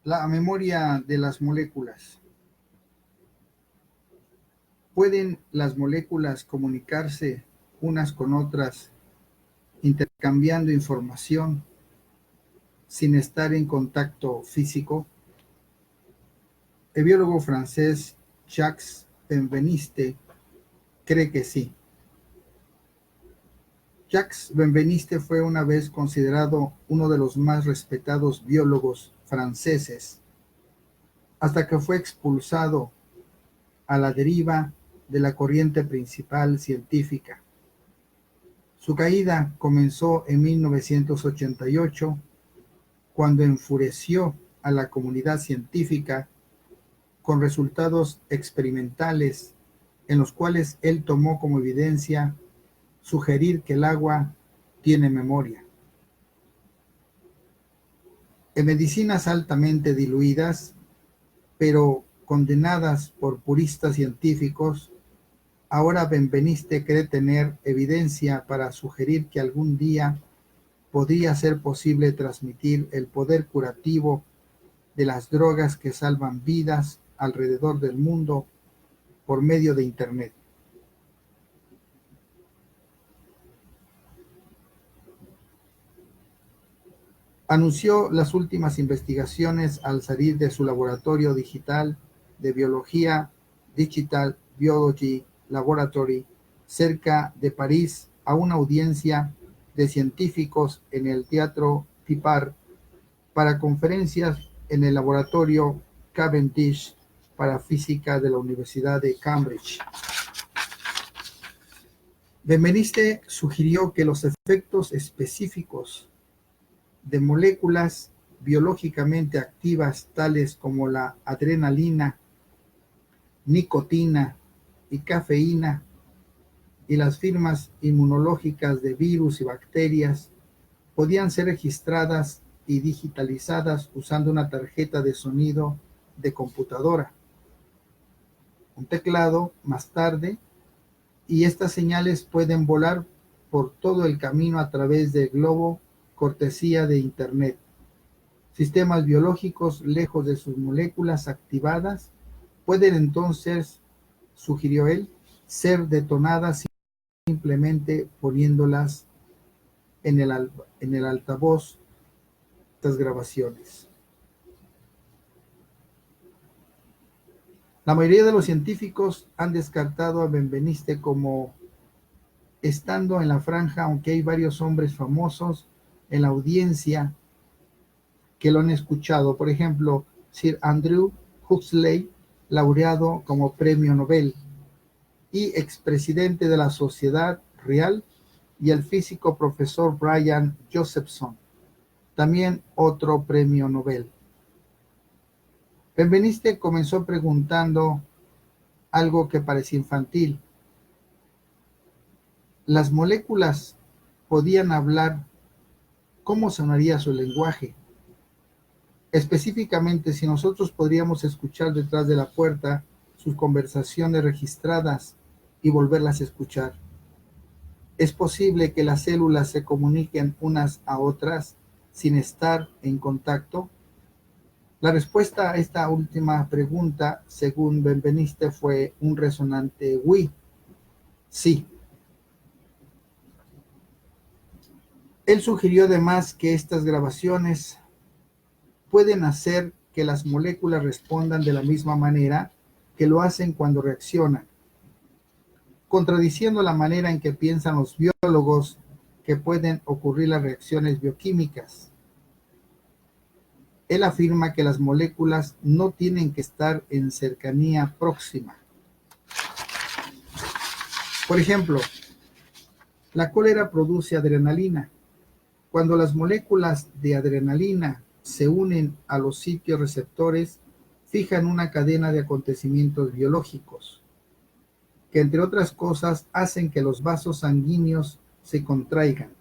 La memoria de las moléculas. ¿Pueden las moléculas comunicarse unas con otras, intercambiando información sin estar en contacto físico? El biólogo francés Jacques Benveniste cree que sí. Jacques Benveniste fue una vez considerado uno de los más respetados biólogos franceses, hasta que fue expulsado a la deriva de la corriente principal científica. Su caída comenzó en 1988, cuando enfureció a la comunidad científica con resultados experimentales en los cuales él tomó como evidencia sugerir que el agua tiene memoria. En medicinas altamente diluidas, pero condenadas por puristas científicos, ahora Benveniste cree tener evidencia para sugerir que algún día podría ser posible transmitir el poder curativo de las drogas que salvan vidas alrededor del mundo por medio de Internet. Anunció las últimas investigaciones al salir de su laboratorio digital de biología Digital Biology Laboratory cerca de París a una audiencia de científicos en el Teatro Pipar para conferencias en el laboratorio Cavendish para física de la Universidad de Cambridge. Benveniste sugirió que los efectos específicos de moléculas biológicamente activas tales como la adrenalina, nicotina y cafeína y las firmas inmunológicas de virus y bacterias podían ser registradas y digitalizadas usando una tarjeta de sonido de computadora, un teclado más tarde, y estas señales pueden volar por todo el camino a través del globo cortesía de Internet. Sistemas biológicos lejos de sus moléculas activadas pueden entonces, sugirió él, ser detonadas simplemente poniéndolas en el altavoz de estas grabaciones. La mayoría de los científicos han descartado a Benveniste como estando en la franja, aunque hay varios hombres famosos en la audiencia que lo han escuchado. Por ejemplo, Sir Andrew Huxley, laureado como Premio Nobel y expresidente de la Sociedad Real, y el físico profesor Brian Josephson, también otro Premio Nobel. Benveniste comenzó preguntando algo que parecía infantil. Las moléculas podían hablar, ¿cómo sonaría su lenguaje? Específicamente, si nosotros podríamos escuchar detrás de la puerta sus conversaciones registradas y volverlas a escuchar. ¿Es posible que las células se comuniquen unas a otras sin estar en contacto? La respuesta a esta última pregunta, según Benveniste, fue un resonante oui, sí. Él sugirió además que estas grabaciones pueden hacer que las moléculas respondan de la misma manera que lo hacen cuando reaccionan, contradiciendo la manera en que piensan los biólogos que pueden ocurrir las reacciones bioquímicas. Él afirma que las moléculas no tienen que estar en cercanía próxima. Por ejemplo, la cólera produce adrenalina. Cuando las moléculas de adrenalina se unen a los sitios receptores, fijan una cadena de acontecimientos biológicos, que entre otras cosas hacen que los vasos sanguíneos se contraigan.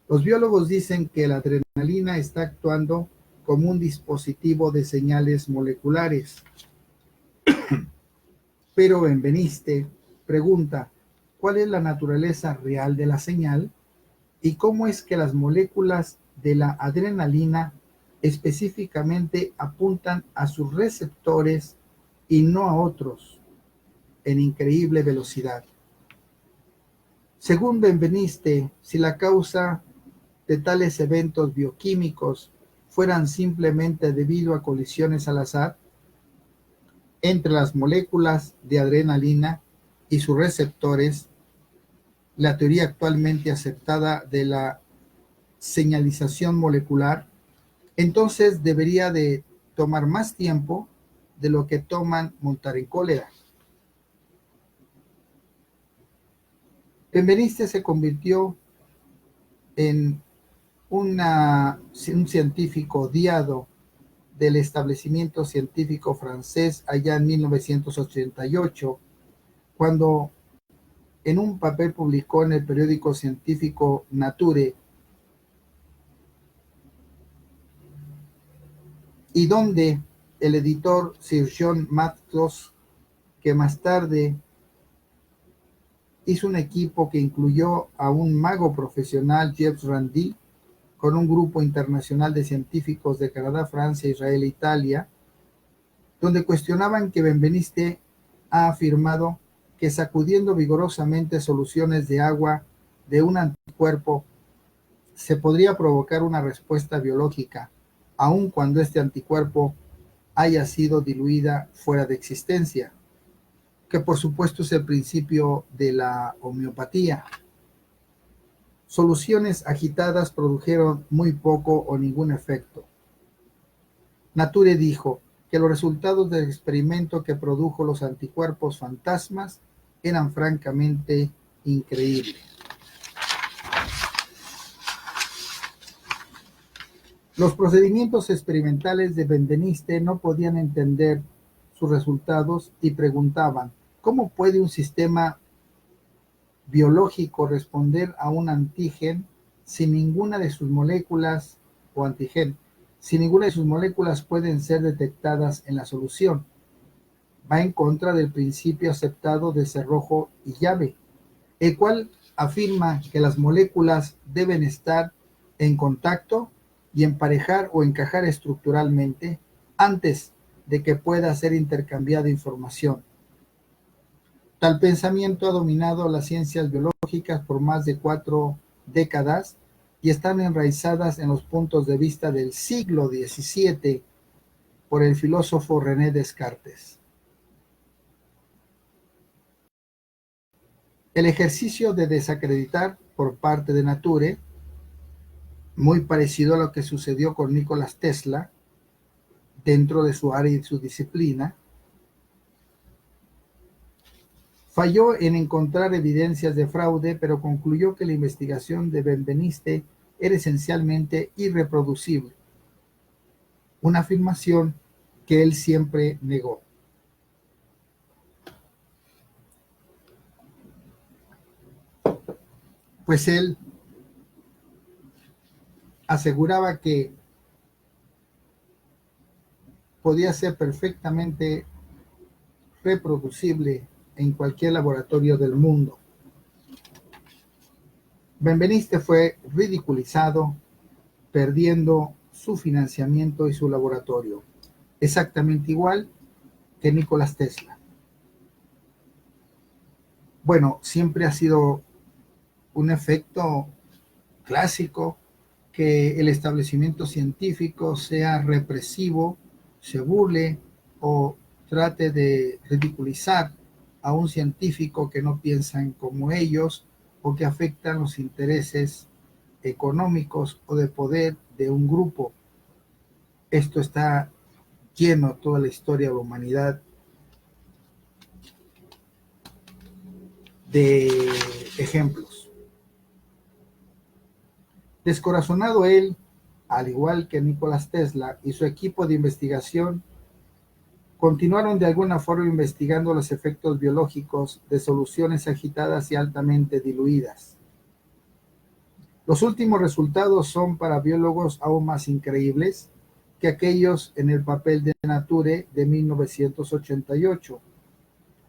Los biólogos dicen que la adrenalina está actuando como un dispositivo de señales moleculares. Pero Benveniste pregunta, ¿cuál es la naturaleza real de la señal? ¿Y cómo es que las moléculas de la adrenalina específicamente apuntan a sus receptores y no a otros en increíble velocidad. Según Benveniste, si la causa de tales eventos bioquímicos fueran simplemente debido a colisiones al azar entre las moléculas de adrenalina y sus receptores, la teoría actualmente aceptada de la señalización molecular, entonces debería de tomar más tiempo de lo que toman montar en cólera. Benveniste se convirtió en un científico odiado del establecimiento científico francés allá en 1988, cuando en un papel publicó en el periódico científico Nature, y donde el editor Sir John Mattos, que más tarde hizo un equipo que incluyó a un mago profesional, Jeff Randi, con un grupo internacional de científicos de Canadá, Francia, Israel e Italia, donde cuestionaban que Benveniste ha afirmado que sacudiendo vigorosamente soluciones de agua de un anticuerpo se podría provocar una respuesta biológica, aun cuando este anticuerpo haya sido diluida fuera de existencia, que por supuesto es el principio de la homeopatía. Soluciones agitadas produjeron muy poco o ningún efecto. Nature dijo que los resultados del experimento que produjo los anticuerpos fantasmas eran francamente increíbles. Los procedimientos experimentales de Benveniste no podían entender sus resultados y preguntaban, ¿cómo puede un sistema biológico responder a un antígen si ninguna de sus moléculas o antígen, si ninguna de sus moléculas pueden ser detectadas en la solución? Va en contra del principio aceptado de cerrojo y llave, el cual afirma que las moléculas deben estar en contacto y emparejar o encajar estructuralmente antes de que pueda ser intercambiada información. Tal pensamiento ha dominado las ciencias biológicas por más de 4 décadas y están enraizadas en los puntos de vista del siglo XVII por el filósofo René Descartes. El ejercicio de desacreditar por parte de Nature, muy parecido a lo que sucedió con Nikola Tesla dentro de su área y su disciplina, falló en encontrar evidencias de fraude, pero concluyó que la investigación de Benveniste era esencialmente irreproducible, una afirmación que él siempre negó. Pues él aseguraba que podía ser perfectamente reproducible en cualquier laboratorio del mundo. Benveniste fue ridiculizado, perdiendo su financiamiento y su laboratorio, exactamente igual que Nikola Tesla. Bueno, siempre ha sido un efecto clásico que el establecimiento científico sea represivo, se burle o trate de ridiculizar a un científico que no piensan como ellos o que afectan los intereses económicos o de poder de un grupo. Esto está lleno toda la historia de la humanidad de ejemplos. Descorazonado él, al igual que Nikola Tesla y su equipo de investigación, continuaron de alguna forma investigando los efectos biológicos de soluciones agitadas y altamente diluidas. Los últimos resultados son para biólogos aún más increíbles que aquellos en el papel de Nature de 1988.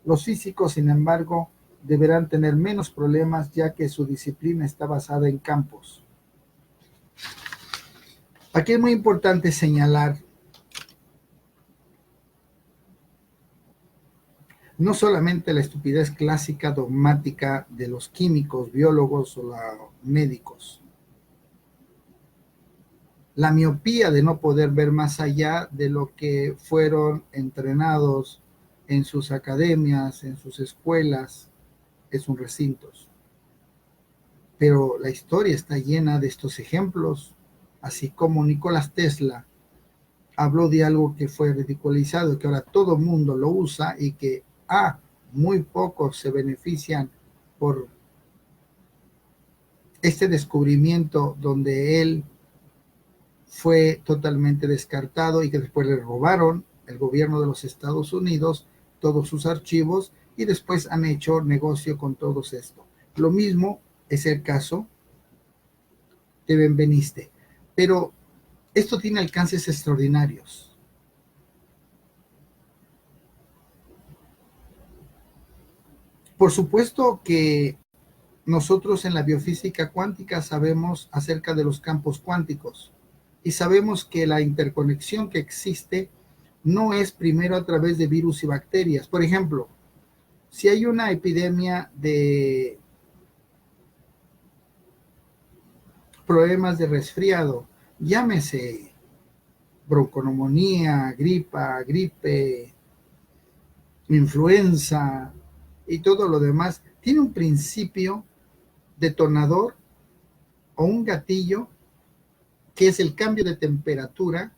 Los físicos, sin embargo, deberán tener menos problemas ya que su disciplina está basada en campos. Aquí es muy importante señalar no solamente la estupidez clásica dogmática de los químicos, biólogos o médicos, la miopía de no poder ver más allá de lo que fueron entrenados en sus academias, en sus escuelas, en sus recintos. Pero la historia está llena de estos ejemplos, así como Nikola Tesla habló de algo que fue ridiculizado, que ahora todo el mundo lo usa y que muy pocos se benefician por este descubrimiento donde él fue totalmente descartado y que después le robaron el gobierno de los Estados Unidos todos sus archivos y después han hecho negocio con todo esto. Lo mismo es el caso de Benveniste, pero esto tiene alcances extraordinarios. Por supuesto que nosotros en la biofísica cuántica sabemos acerca de los campos cuánticos y sabemos que la interconexión que existe no es primero a través de virus y bacterias. Por ejemplo, si hay una epidemia de problemas de resfriado, llámese bronconeumonía, gripe, influenza y todo lo demás, tiene un principio detonador o un gatillo que es el cambio de temperatura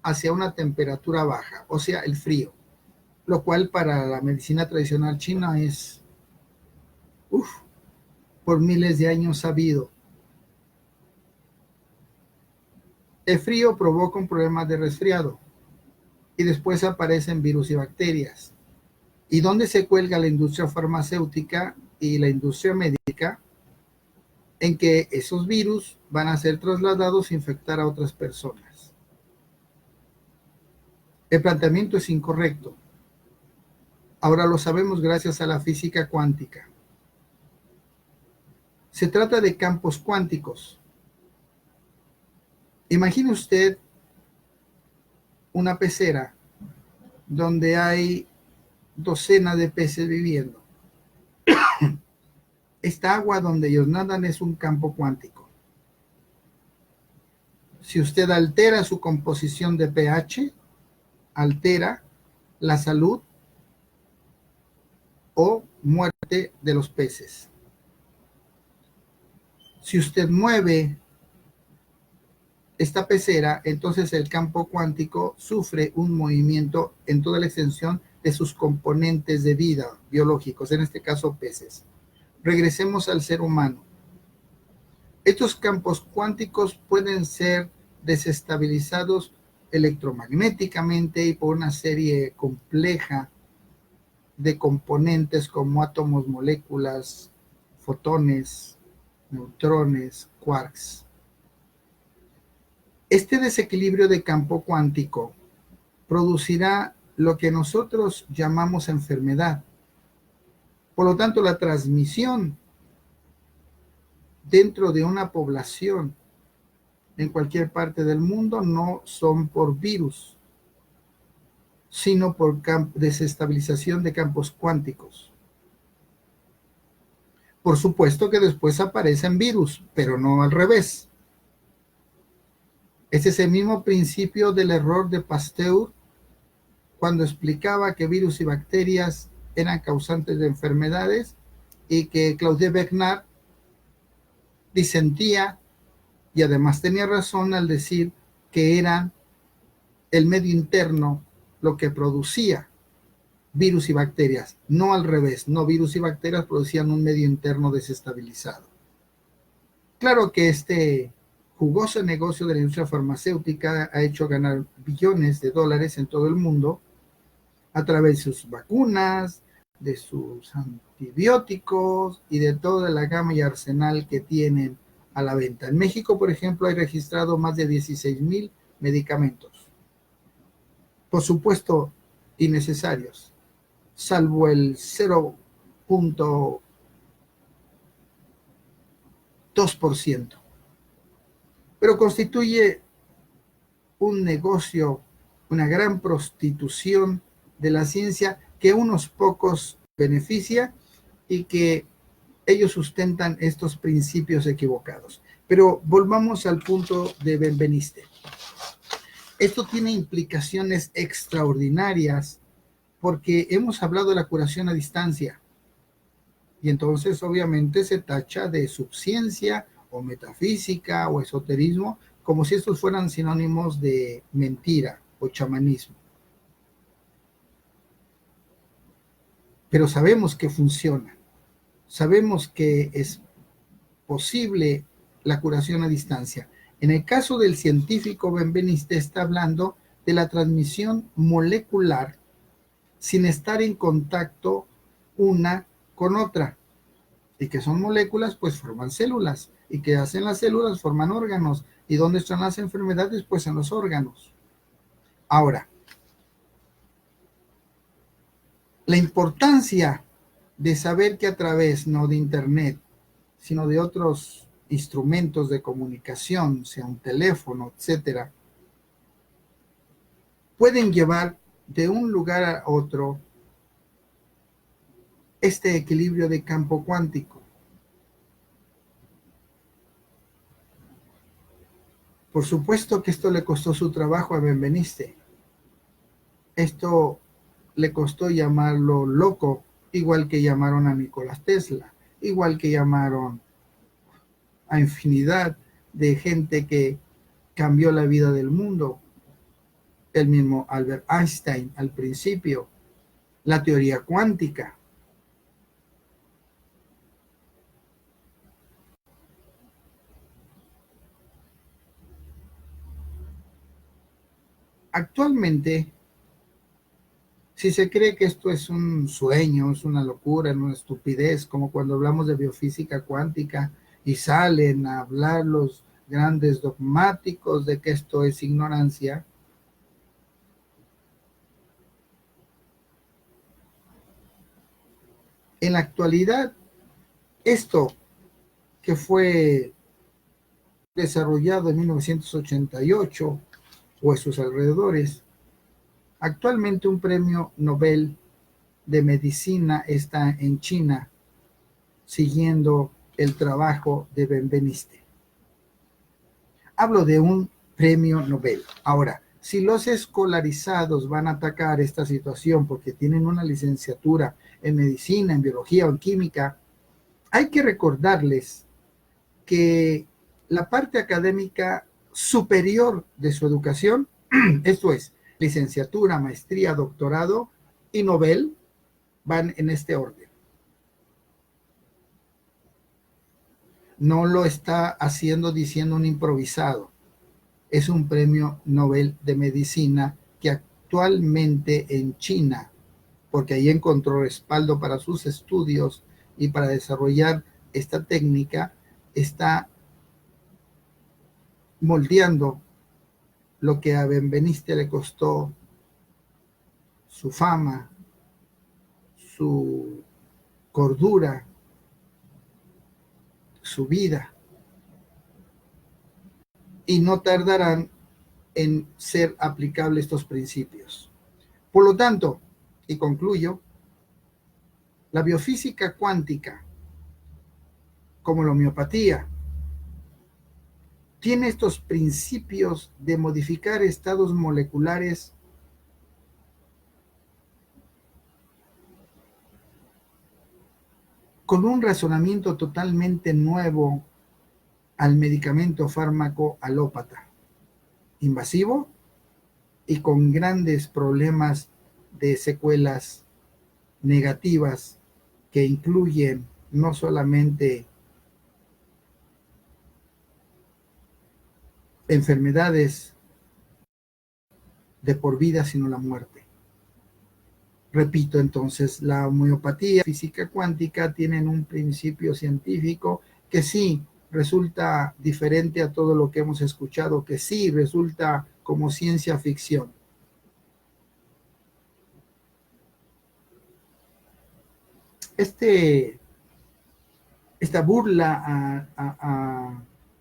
hacia una temperatura baja, o sea, el frío, lo cual para la medicina tradicional china es por miles de años sabido. El frío provoca un problema de resfriado y después aparecen virus y bacterias. ¿Y dónde se cuelga la industria farmacéutica y la industria médica? En que esos virus van a ser trasladados a infectar a otras personas. El planteamiento es incorrecto. Ahora lo sabemos gracias a la física cuántica. Se trata de campos cuánticos. Imagine usted una pecera donde hay docenas de peces viviendo. Esta agua donde ellos nadan es un campo cuántico. Si usted altera su composición de pH, altera la salud o muerte de los peces. Si usted mueve esta pecera, entonces el campo cuántico sufre un movimiento en toda la extensión de sus componentes de vida biológicos, en este caso peces. Regresemos al ser humano. Estos campos cuánticos pueden ser desestabilizados electromagnéticamente y por una serie compleja de componentes como átomos, moléculas, fotones, neutrones, quarks. Este desequilibrio de campo cuántico producirá lo que nosotros llamamos enfermedad. Por lo tanto, la transmisión dentro de una población en cualquier parte del mundo no son por virus, sino por desestabilización de campos cuánticos. Por supuesto que después aparecen virus, pero no al revés. Este es el mismo principio del error de Pasteur cuando explicaba que virus y bacterias eran causantes de enfermedades y que Claude Bernard disentía y además tenía razón al decir que era el medio interno lo que producía virus y bacterias, no al revés, no virus y bacterias producían un medio interno desestabilizado. Claro que este jugoso negocio de la industria farmacéutica ha hecho ganar billones de dólares en todo el mundo a través de sus vacunas, de sus antibióticos y de toda la gama y arsenal que tienen a la venta. En México, por ejemplo, hay registrado más de 16,000 medicamentos. Por supuesto, innecesarios, salvo el 0,2%. pero constituye un negocio, una gran prostitución de la ciencia que unos pocos beneficia y que ellos sustentan estos principios equivocados. Pero volvamos al punto de Benveniste. Esto tiene implicaciones extraordinarias porque hemos hablado de la curación a distancia y entonces obviamente se tacha de subciencia o metafísica o esoterismo como si estos fueran sinónimos de mentira o chamanismo. Pero sabemos que funciona, sabemos que es posible la curación a distancia. En el caso del científico Benveniste está hablando de la transmisión molecular sin estar en contacto una con otra. Y que son moléculas, pues forman células. Y que hacen las células, forman órganos. ¿Y dónde están las enfermedades? Pues en los órganos. Ahora, la importancia de saber que a través, no de internet, sino de otros instrumentos de comunicación, sea un teléfono, etcétera, pueden llevar de un lugar a otro este equilibrio de campo cuántico. Por supuesto que esto le costó su trabajo a Benveniste. Esto le costó llamarlo loco, igual que llamaron a Nikola Tesla, igual que llamaron a infinidad de gente que cambió la vida del mundo. El mismo Albert Einstein al principio, la teoría cuántica. Actualmente, si se cree que esto es un sueño, es una locura, es una estupidez, como cuando hablamos de biofísica cuántica y salen a hablar los grandes dogmáticos de que esto es ignorancia, en la actualidad, esto que fue desarrollado en 1988 o a sus alrededores, actualmente un premio Nobel de medicina está en China siguiendo el trabajo de Benveniste. Hablo de un premio Nobel. Ahora, si los escolarizados van a atacar esta situación porque tienen una licenciatura en medicina, en biología o en química, hay que recordarles que la parte académica superior de su educación, esto es, licenciatura, maestría, doctorado y Nobel, van en este orden. No lo está haciendo diciendo un improvisado. Es un premio Nobel de Medicina que actualmente en China, porque ahí encontró respaldo para sus estudios y para desarrollar esta técnica, está moldeando lo que a Benveniste le costó su fama, su cordura, su vida, y no tardarán en ser aplicables estos principios. Por lo tanto, y concluyo, la biofísica cuántica, como la homeopatía, tiene estos principios de modificar estados moleculares con un razonamiento totalmente nuevo al medicamento fármaco alópata, invasivo y con grandes problemas de secuelas negativas que incluyen no solamente enfermedades de por vida, sino la muerte. Repito, entonces, la homeopatía, la física cuántica tienen un principio científico que sí resulta diferente a todo lo que hemos escuchado, que sí resulta como ciencia ficción. Esta burla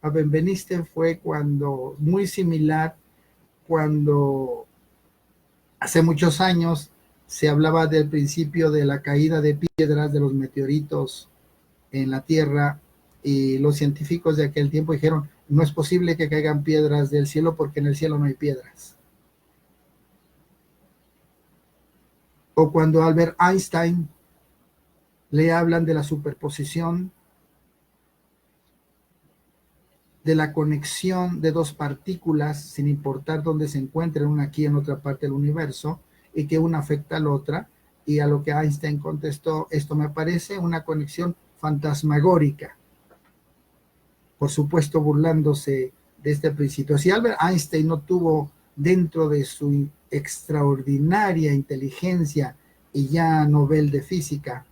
a Benveniste fue cuando, muy similar, cuando hace muchos años se hablaba del principio de la caída de piedras de los meteoritos en la Tierra, y los científicos de aquel tiempo dijeron, no es posible que caigan piedras del cielo porque en el cielo no hay piedras. O cuando Albert Einstein le hablan de la superposición, de la conexión de dos partículas, sin importar dónde se encuentren, una aquí en otra parte del universo, y que una afecta a la otra, y a lo que Einstein contestó, esto me parece una conexión fantasmagórica, por supuesto burlándose de este principio. Si Albert Einstein no tuvo dentro de su extraordinaria inteligencia y ya Nobel de física,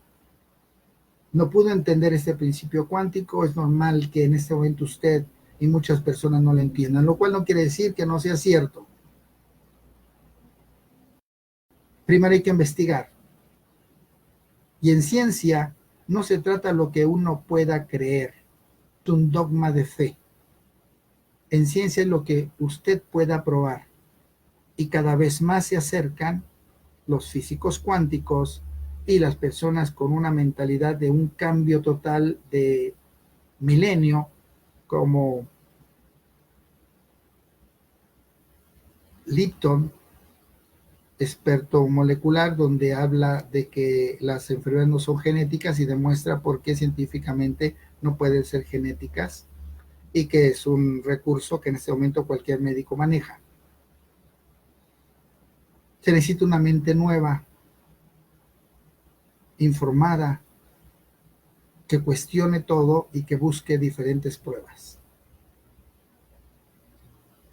no pudo entender este principio cuántico, es normal que en este momento usted y muchas personas no lo entiendan, lo cual no quiere decir que no sea cierto. Primero hay que investigar. Y en ciencia no se trata de lo que uno pueda creer, es un dogma de fe. En ciencia es lo que usted pueda probar. Y cada vez más se acercan los físicos cuánticos y las personas con una mentalidad de un cambio total de milenio, como Lipton, experto molecular, donde habla de que las enfermedades no son genéticas y demuestra por qué científicamente no pueden ser genéticas, y que es un recurso que en este momento cualquier médico maneja. Se necesita una mente nueva, informada, que cuestione todo y que busque diferentes pruebas.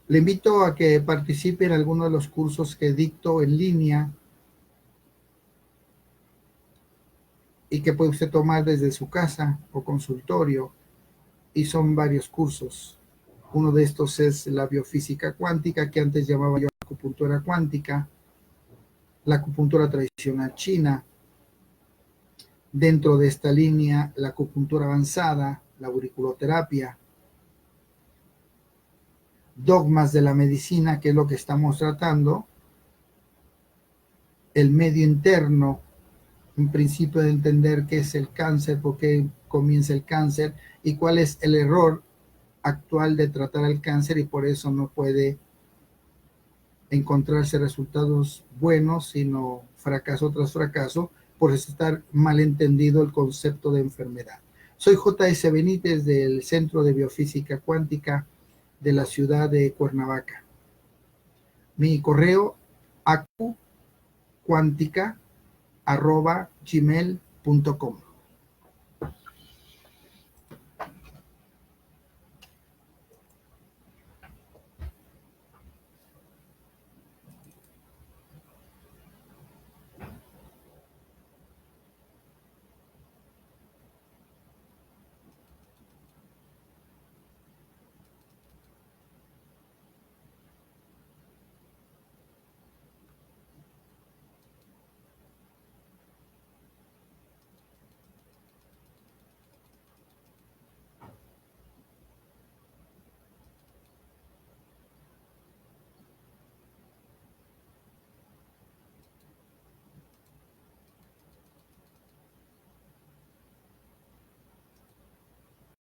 Le invito a que participe en alguno de los cursos que dicto en línea y que puede usted tomar desde su casa o consultorio, y son varios cursos. Uno de estos es la biofísica cuántica, que antes llamaba yo acupuntura cuántica, la acupuntura tradicional china, dentro de esta línea la acupuntura avanzada, la auriculoterapia, dogmas de la medicina, que es lo que estamos tratando, el medio interno, un principio de entender qué es el cáncer, por qué comienza el cáncer y cuál es el error actual de tratar el cáncer, y por eso no puede encontrarse resultados buenos, sino fracaso tras fracaso, por estar mal entendido el concepto de enfermedad. Soy J.S. Benítez del Centro de Biofísica Cuántica de la ciudad de Cuernavaca. Mi correo acucuántica@gmail.com.